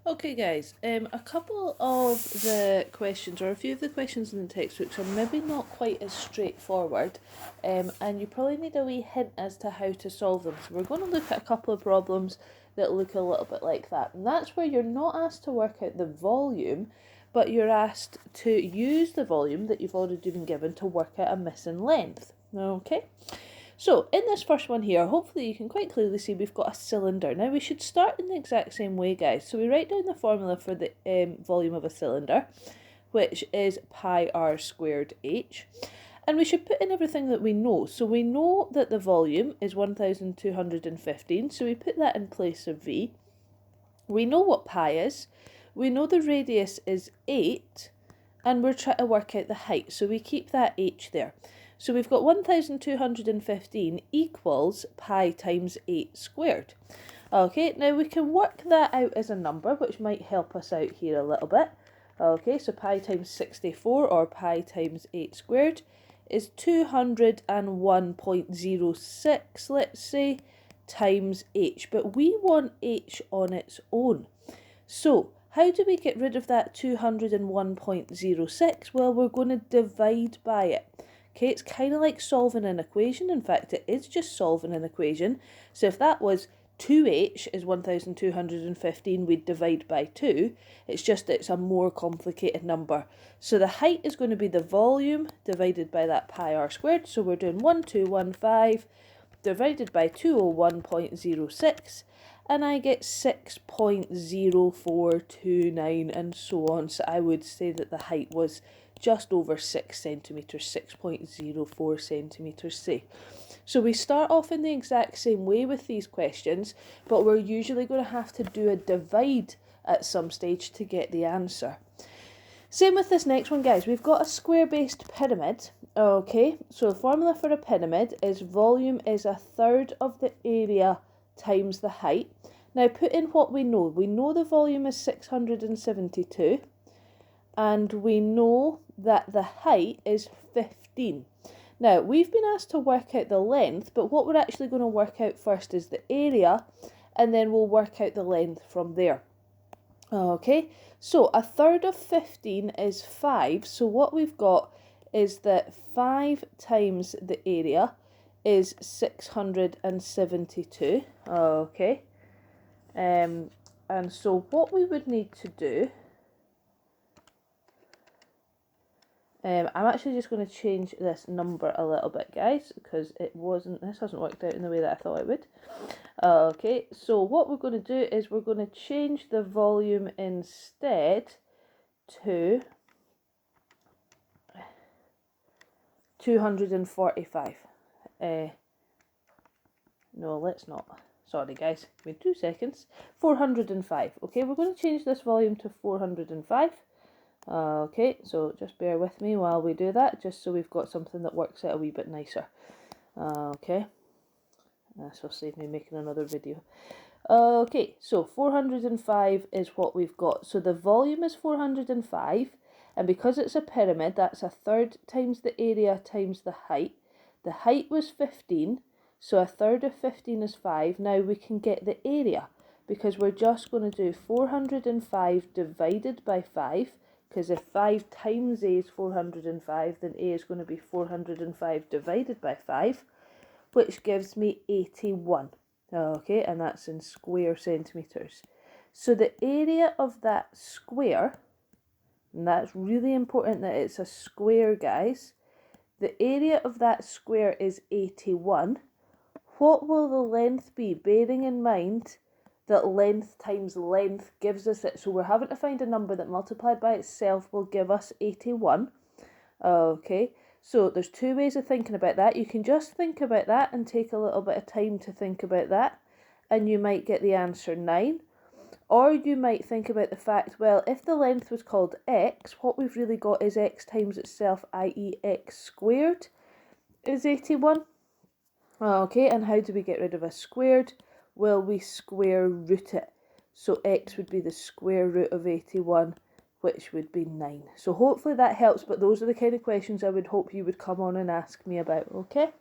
Okay guys, a couple of the questions, or a few of the questions in the textbooks are maybe not quite as straightforward, and you probably need a wee hint as to how to solve them. So we're going to look at a couple of problems that look a little bit like that. And that's where you're not asked to work out the volume, but you're asked to use the volume that you've already been given to work out a missing length. Okay? So in this first one here, hopefully you can quite clearly see we've got a cylinder. Now we should start in the exact same way, guys. So we write down the formula for the volume of a cylinder, which is pi r squared h. And we should put in everything that we know. So we know that the volume is 1215, so we put that in place of v. We know what pi is. We know the radius is 8, and we're trying to work out the height. So we keep that h there. So we've got 1215 equals pi times 8 squared. Okay, now we can work that out as a number, which might help us out here a little bit. Okay, so pi times 64, or pi times 8 squared, is 201.06, let's say, times h. But we want h on its own. So how do we get rid of that 201.06? Well, we're going to divide by it. Okay, it's kind of like solving an equation. In fact, it is just solving an equation. So if that was 2h is 1215, we'd divide by 2. It's just that it's a more complicated number. So the height is going to be the volume divided by that pi r squared. So we're doing 1215 divided by 201.06. And I get 6.0429 and so on. So I would say that the height was just over 6 centimetres, 6.04 centimetres, say. So we start off in the exact same way with these questions, but we're usually going to have to do a divide at some stage to get the answer. Same with this next one, guys. We've got a square-based pyramid. Okay, so the formula for a pyramid is volume is a third of the area times the height. Now put in what we know. We know the volume is 672, and we know that the height is 15. Now, we've been asked to work out the length, but what we're actually going to work out first is the area, and then we'll work out the length from there. Okay, so a third of 15 is 5, so what we've got is that 5 times the area is 672. Okay, and so what we would need to do, I'm actually just going to change this number a little bit, guys, because this hasn't worked out in the way that I thought it would. Okay, so what we're going to do is we're going to change the volume instead to 245. No, let's not. Sorry, guys. Give me 2 seconds. 405. Okay, we're going to change this volume to 405. Okay, so just bear with me while we do that, just so we've got something that works out a wee bit nicer. Okay, this will save me making another video. Okay, so 405 is what we've got. So the volume is 405, and because it's a pyramid, that's a third times the area times the height. The height was 15, so a third of 15 is 5. Now we can get the area, because we're just going to do 405 divided by 5, because if 5 times a is 405, then a is going to be 405 divided by 5, which gives me 81. Okay, and that's in square centimetres. So the area of that square, and that's really important that it's a square, guys, the area of that square is 81. What will the length be, bearing in mind that length times length gives us it? So we're having to find a number that multiplied by itself will give us 81. Okay, so there's 2 ways of thinking about that. You can just think about that and take a little bit of time to think about that, and you might get the answer 9. Or you might think about the fact, well, if the length was called x, what we've really got is x times itself, i.e. x squared is 81. Okay, and how do we get rid of a squared? Well, we square root it. So x would be the square root of 81, which would be 9. So hopefully that helps, but those are the kind of questions I would hope you would come on and ask me about, okay?